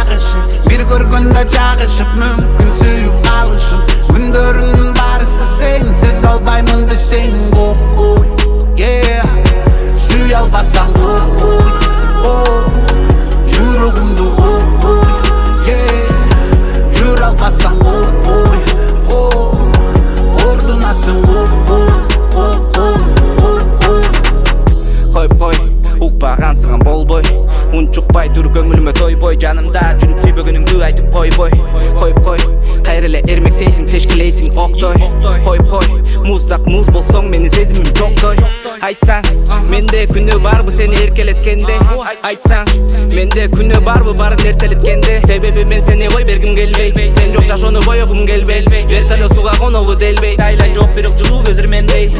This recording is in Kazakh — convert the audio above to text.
бағышың бір көргенде жағышып мүмкін сүйіп қалышың күндерімнің барысы сенсіз албаймын десең ой сүй албасаң жүрегімді жүр албасаң ордынасың қой ұқпағансыған болбой ұншықпай тұр көңіліме тойбой жанымда жүріп сүйбегеніңді айтып қой қайрыле ермектейсің тешкілейсің оқтой қой мұздақ мұз болсоң мені сезімім жоқтой айтсаң менде күні барбы сені еркелеткенде айтсаң менде күні барбы барын ертелеткенде себебі мен сені ой бергім келбей сен жоқ жашоны бойығым келбей вертолет суға қонуы делбей тайлай жоқ бирок жылуу көзүр мендей